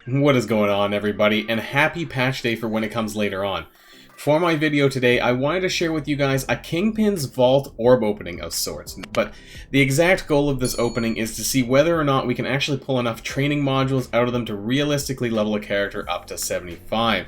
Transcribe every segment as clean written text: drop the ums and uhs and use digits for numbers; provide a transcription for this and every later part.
What is going on, everybody, and happy patch day for when it comes later on. For my video today, I wanted to share with you guys a Kingpins Vault Orb Opening of sorts, but the exact goal of this opening is to see whether or not we can actually pull enough training modules out of them to realistically level a character up to 75.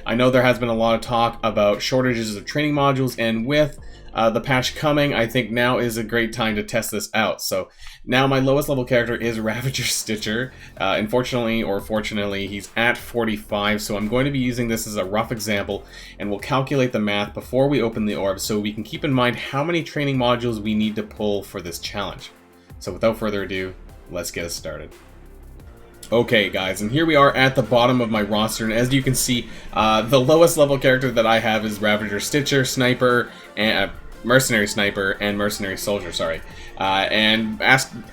I know there has been a lot of talk about shortages of training modules, and with the patch coming, I think now is a great time to test this out. So now my lowest level character is Ravager Stitcher. Unfortunately or fortunately, he's at 45, so I'm going to be using this as a rough example, and we'll calculate the math before we open the orb so we can keep in mind how many training modules we need to pull for this challenge. So without further ado, let's get us started. Okay guys, and here we are at the bottom of my roster, and as you can see, the lowest level character that I have is Ravager Stitcher, Sniper, and Mercenary Sniper, and Mercenary Soldier, sorry. I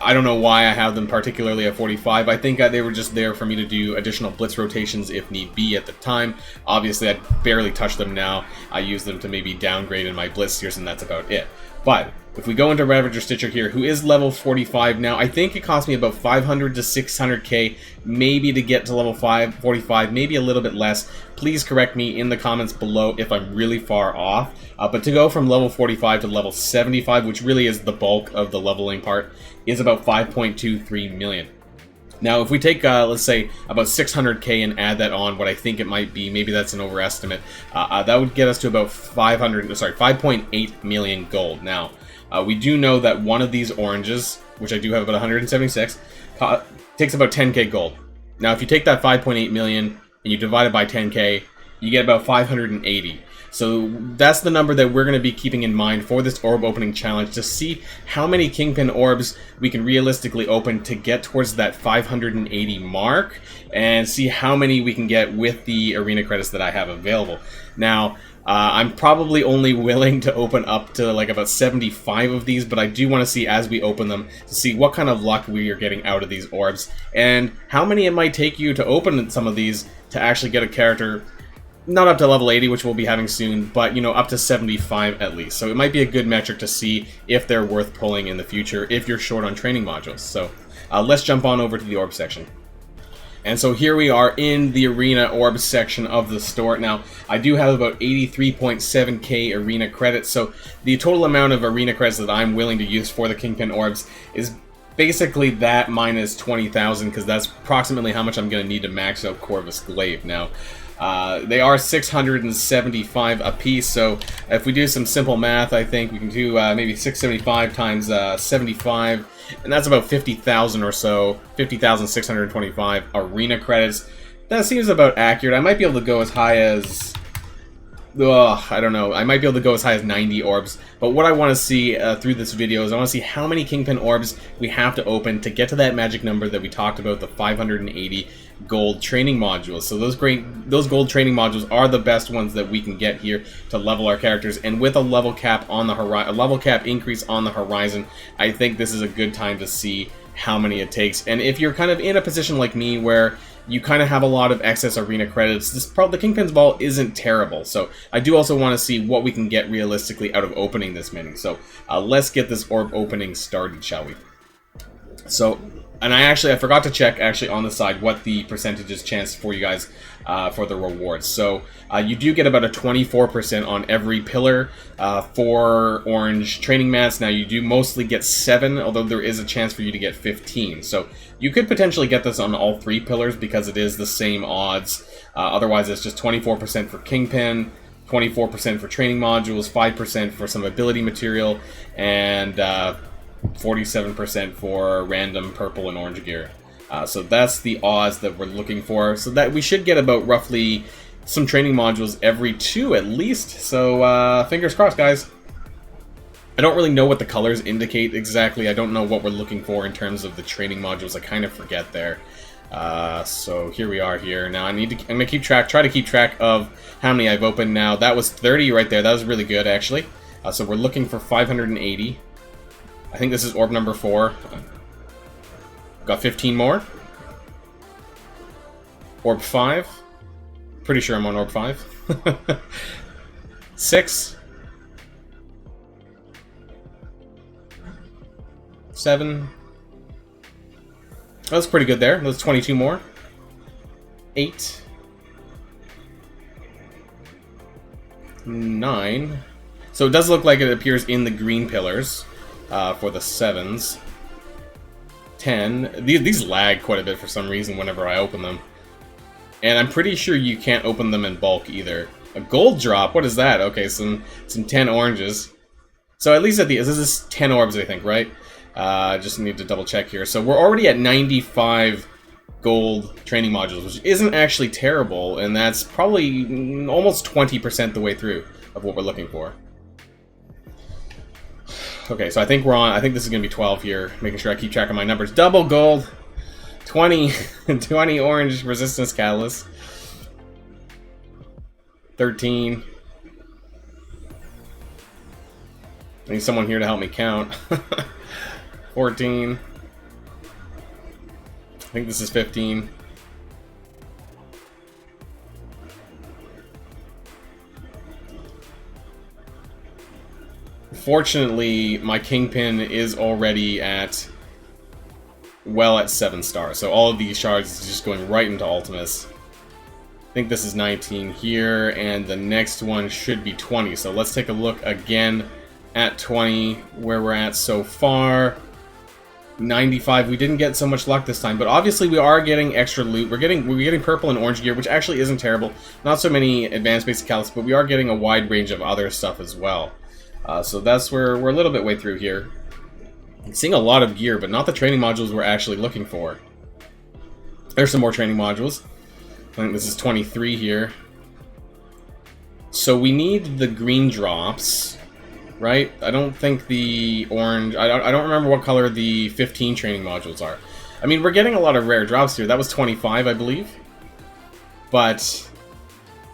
don't know why I have them particularly at 45. I think they were just there for me to do additional blitz rotations if need be at the time. Obviously, I barely touch them now. I use them to maybe downgrade in my blitz tiers, and that's about it. But if we go into Ravager Stitcher here, who is level 45 now, I think it cost me about 500 to 600k, maybe to get to level 45, maybe a little bit less. Please correct me in the comments below if I'm really far off. But to go from level 45 to level 75, which really is the bulk of the leveling part, is about 5.23 million. Now, if we take, let's say, about 600k and add that on what I think it might be, maybe that's an overestimate, that would get us to about 5.8 million gold. Now, we do know that one of these oranges, which I do have about 176, takes about 10k gold. Now, if you take that 5.8 million and you divide it by 10k, you get about 580. So that's the number that we're going to be keeping in mind for this orb opening challenge, to see how many Kingpin orbs we can realistically open to get towards that 580 mark, and see how many we can get with the arena credits that I have available. Now, I'm probably only willing to open up to like about 75 of these, but I do want to see as we open them to see what kind of luck we are getting out of these orbs, and how many it might take you to open some of these to actually get a character not up to level 80, which we'll be having soon, but, you know, up to 75 at least. So it might be a good metric to see if they're worth pulling in the future if you're short on training modules. So let's jump on over to the orb section. And so here we are in the arena orb section of the store. Now, I do have about 83.7k arena credits, so the total amount of arena credits that I'm willing to use for the Kingpin orbs is basically that minus 20,000, because that's approximately how much I'm going to need to max out Corvus Glaive. Now, they are 675 a piece, so if we do some simple math, I think we can do maybe 675 times 75, and that's about 50,000 or so, 50,625 arena credits. That seems about accurate. I might be able to go as high as, I don't know, I might be able to go as high as 90 orbs, but what I want to see through this video is I want to see how many Kingpin orbs we have to open to get to that magic number that we talked about, the 580 gold training modules. So those gold training modules are the best ones that we can get here to level our characters, and with a level cap on the horizon, a level cap increase on the horizon, I think this is a good time to see how many it takes. And if you're kind of in a position like me where you kind of have a lot of excess arena credits, the Kingpins Vault isn't terrible. So I do also want to see what we can get realistically out of opening this many. So let's get this orb opening started, shall we? So, and I forgot to check actually on the side what the percentages chance for you guys for the rewards. So you do get about a 24% on every pillar for orange training mats. Now you do mostly get 7, although there is a chance for you to get 15. So you could potentially get this on all 3 pillars because it is the same odds. Otherwise it's just 24% for Kingpin, 24% for training modules, 5% for some ability material, and 47% for random purple and orange gear. So that's the odds that we're looking for. So that we should get about roughly some training modules every 2 at least. So fingers crossed, guys. I don't really know what the colors indicate exactly. I don't know what we're looking for in terms of the training modules. I kind of forget there. So here we are here. Now I'm gonna try to keep track of how many I've opened now. That was 30 right there. That was really good, actually. So we're looking for 580. I think this is orb number 4. Got 15 more. Orb 5. Pretty sure I'm on orb 5. 6. 7. That's pretty good there. That's 22 more. 8, 9. So it does look like it appears in the green pillars for the 7s. 10. These lag quite a bit for some reason whenever I open them. And I'm pretty sure you can't open them in bulk either. A gold drop? What is that? Okay, some 10 oranges. So at least at the... This is 10 orbs, I think, right? Just need to double check here. So we're already at 95 gold training modules, which isn't actually terrible, and that's probably almost 20% the way through of what we're looking for. Okay, so I think we're on... I think this is going to be 12 here, making sure I keep track of my numbers. Double gold! 20, 20 orange resistance catalysts. 13. I need someone here to help me count. 14. I think this is 15. Fortunately, my Kingpin is already at... well at 7 stars. So all of these shards is just going right into Ultimus. I think this is 19 here, and the next one should be 20. So let's take a look again at 20, where we're at so far. 95. We didn't get so much luck this time, but obviously we are getting extra loot. We're getting purple and orange gear, which actually isn't terrible. Not so many advanced basic catalysts, but we are getting a wide range of other stuff as well. So that's where we're a little bit way through here. I'm seeing a lot of gear, but not the training modules we're actually looking for. There's some more training modules. I think this is 23 here. So we need the green drops, right? I don't think the orange... I don't remember what color the 15 training modules are. I mean, we're getting a lot of rare drops here. That was 25, I believe. But...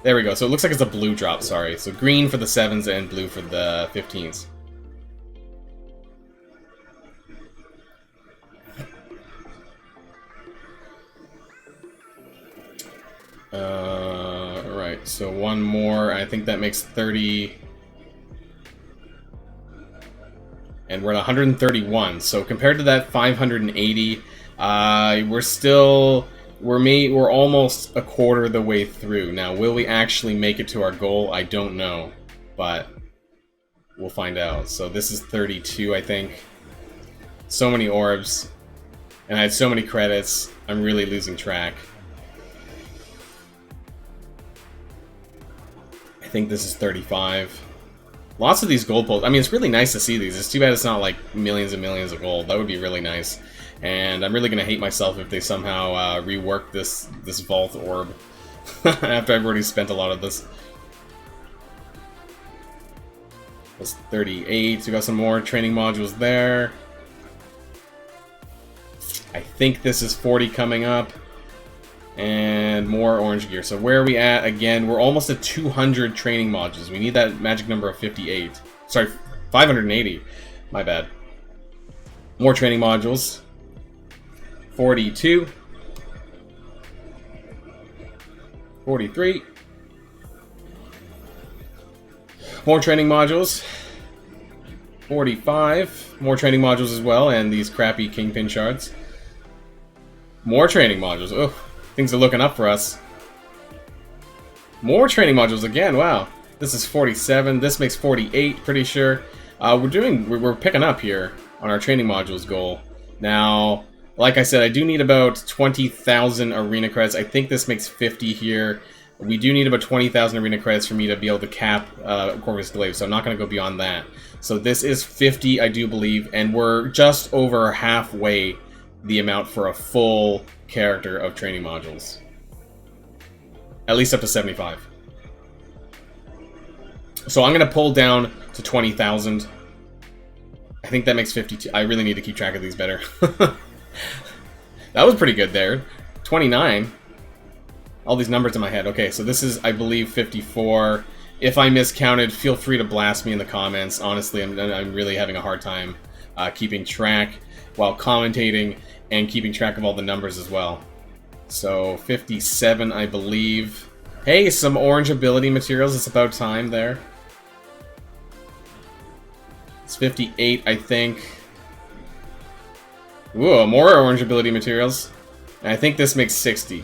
there we go. So it looks like it's a blue drop, sorry. So green for the 7s and blue for the 15s. Right, so one more. I think that makes 30. And we're at 131. So compared to that 580, we're almost a quarter of the way through. Now, will we actually make it to our goal? I don't know, but we'll find out. So this is 32, I think. So many orbs, and I had so many credits. I'm really losing track. I think this is 35. Lots of these gold pulls. I mean, it's really nice to see these. It's too bad it's not like millions and millions of gold. That would be really nice. And I'm really going to hate myself if they somehow rework this Vault Orb after I've already spent a lot of this. That's 38. We got some more training modules there. I think this is 40 coming up. And more orange gear. So where are we at? Again, we're almost at 200 training modules. We need that magic number of 58. Sorry, 580. My bad. More training modules. 42. 43. More training modules. 45. More training modules as well, and these crappy Kingpin shards. More training modules. Ugh. Things are looking up for us. More training modules again, wow. This is 47, this makes 48, pretty sure. We're picking up here on our training modules goal. Now, like I said, I do need about 20,000 arena credits. I think this makes 50 here. We do need about 20,000 arena credits for me to be able to cap Corvus Glaive, so I'm not going to go beyond that. So this is 50, I do believe, and we're just over halfway the amount for a full character of training modules. At least up to 75. So I'm going to pull down to 20,000. I think that makes 52. I really need to keep track of these better. That was pretty good there. 29. All these numbers in my head. Okay, so this is, I believe, 54. If I miscounted, feel free to blast me in the comments. Honestly, I'm really having a hard time keeping track while commentating and keeping track of all the numbers as well. So 57, I believe. Hey, some orange ability materials. It's about time there. It's 58, I think. Ooh, more orange ability materials. And I think this makes 60.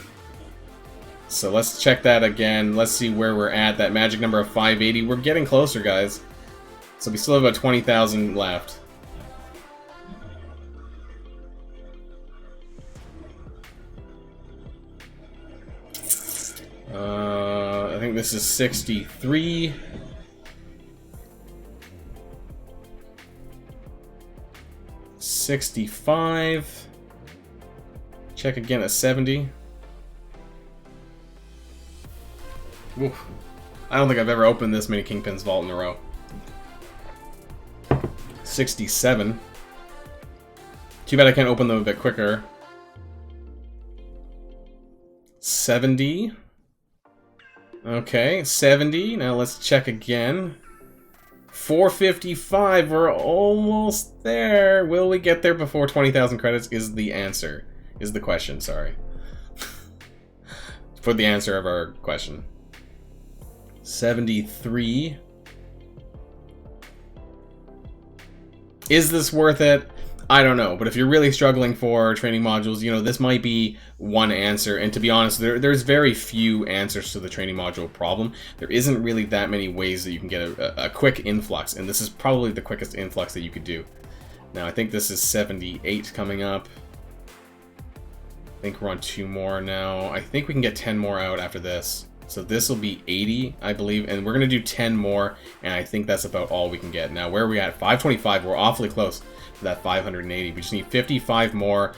So let's check that again. Let's see where we're at. That magic number of 580. We're getting closer, guys. So we still have about 20,000 left. I think this is 63. $65. Check again at 70. Oof. I don't think I've ever opened this many Kingpins Vault in a row. 67. Too bad I can't open them a bit quicker. 70. Okay, 70. Now let's check again. 455. We're almost there. Will we get there before 20,000 credits is the answer. Is the question, sorry. For the answer of our question. 73. Is this worth it? I don't know, but if you're really struggling for training modules, you know, this might be one answer. And to be honest, there's very few answers to the training module problem. There isn't really that many ways that you can get a quick influx, and this is probably the quickest influx that you could do. Now, I think this is 78 coming up. I think we're on 2 more now. I think we can get 10 more out after this. So this will be 80, I believe, and we're going to do 10 more, and I think that's about all we can get. Now, where are we at? 525. We're awfully close to that 580. We just need 55 more.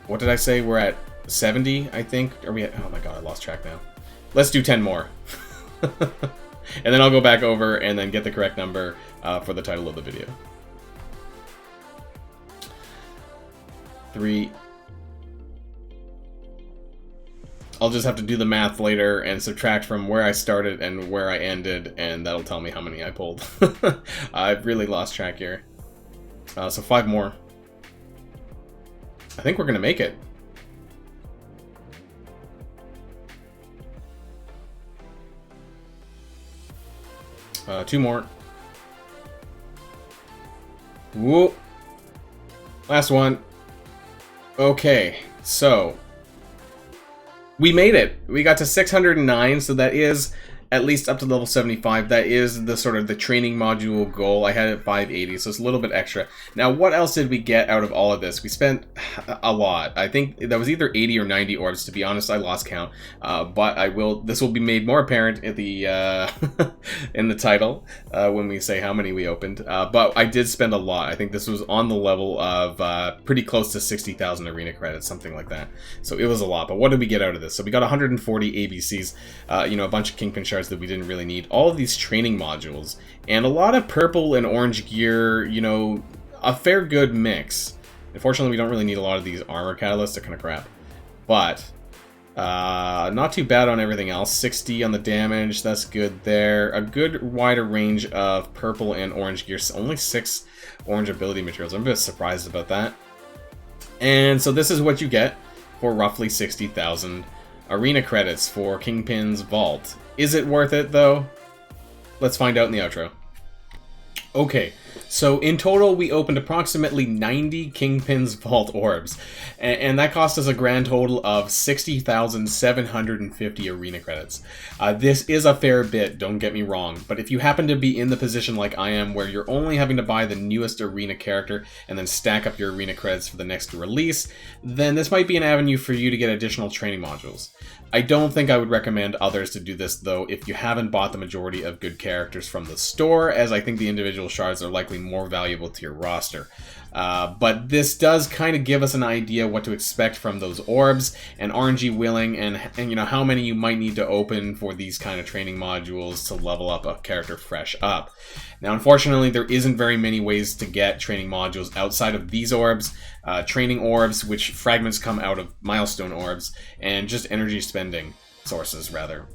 What did I say? We're at 70, I think. Are we at... Oh my god, I lost track now. Let's do 10 more. And then I'll go back over and then get the correct number for the title of the video. 3... I'll just have to do the math later and subtract from where I started and where I ended, and that'll tell me how many I pulled. I've really lost track here. So 5 more. I think we're gonna make it. Two more. Whoop. Last one. Okay, so we made it. We got to 609, so that is at least up to level 75. That is the sort of the training module goal. I had it at 580, so it's a little bit extra. Now, what else did we get out of all of this? We spent a lot. I think that was either 80 or 90 orbs. To be honest, I lost count. But this will be made more apparent in the in the title when we say how many we opened. But I did spend a lot. I think this was on the level of pretty close to 60,000 arena credits, something like that. So it was a lot. But what did we get out of this? So we got 140 ABCs, you know, a bunch of Kingpin shards that we didn't really need, all of these training modules, and a lot of purple and orange gear, you know, a fair good mix. Unfortunately, we don't really need a lot of these armor catalysts, they're kind of crap. But, not too bad on everything else. 60 on the damage, that's good there. A good wider range of purple and orange gear, only 6 orange ability materials. I'm a bit surprised about that. And so this is what you get for roughly 60,000 arena credits for Kingpins Vault. Is it worth it, though? Let's find out in the outro. Okay, so in total, we opened approximately 90 Kingpins Vault Orbs, and that cost us a grand total of 60,750 arena credits. This is a fair bit, don't get me wrong, but if you happen to be in the position like I am, where you're only having to buy the newest arena character and then stack up your arena credits for the next release, then this might be an avenue for you to get additional training modules. I don't think I would recommend others to do this, though, if you haven't bought the majority of good characters from the store, as I think the individual shards are likely more valuable to your roster. But this does kind of give us an idea what to expect from those orbs, and RNG willing, and you know, how many you might need to open for these kind of training modules to level up a character fresh up. Now, unfortunately, there isn't very many ways to get training modules outside of these orbs, training orbs, which fragments come out of milestone orbs, and just energy spending sources, rather.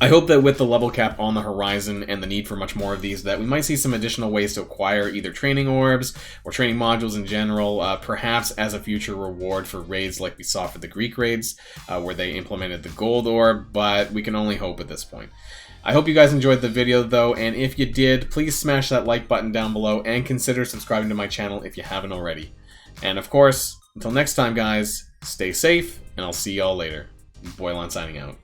I hope that with the level cap on the horizon and the need for much more of these, that we might see some additional ways to acquire either training orbs or training modules in general, perhaps as a future reward for raids like we saw for the Greek raids, where they implemented the gold orb, but we can only hope at this point. I hope you guys enjoyed the video, though, and if you did, please smash that like button down below and consider subscribing to my channel if you haven't already. And of course, until next time, guys, stay safe, and I'll see y'all later. Boylon signing out.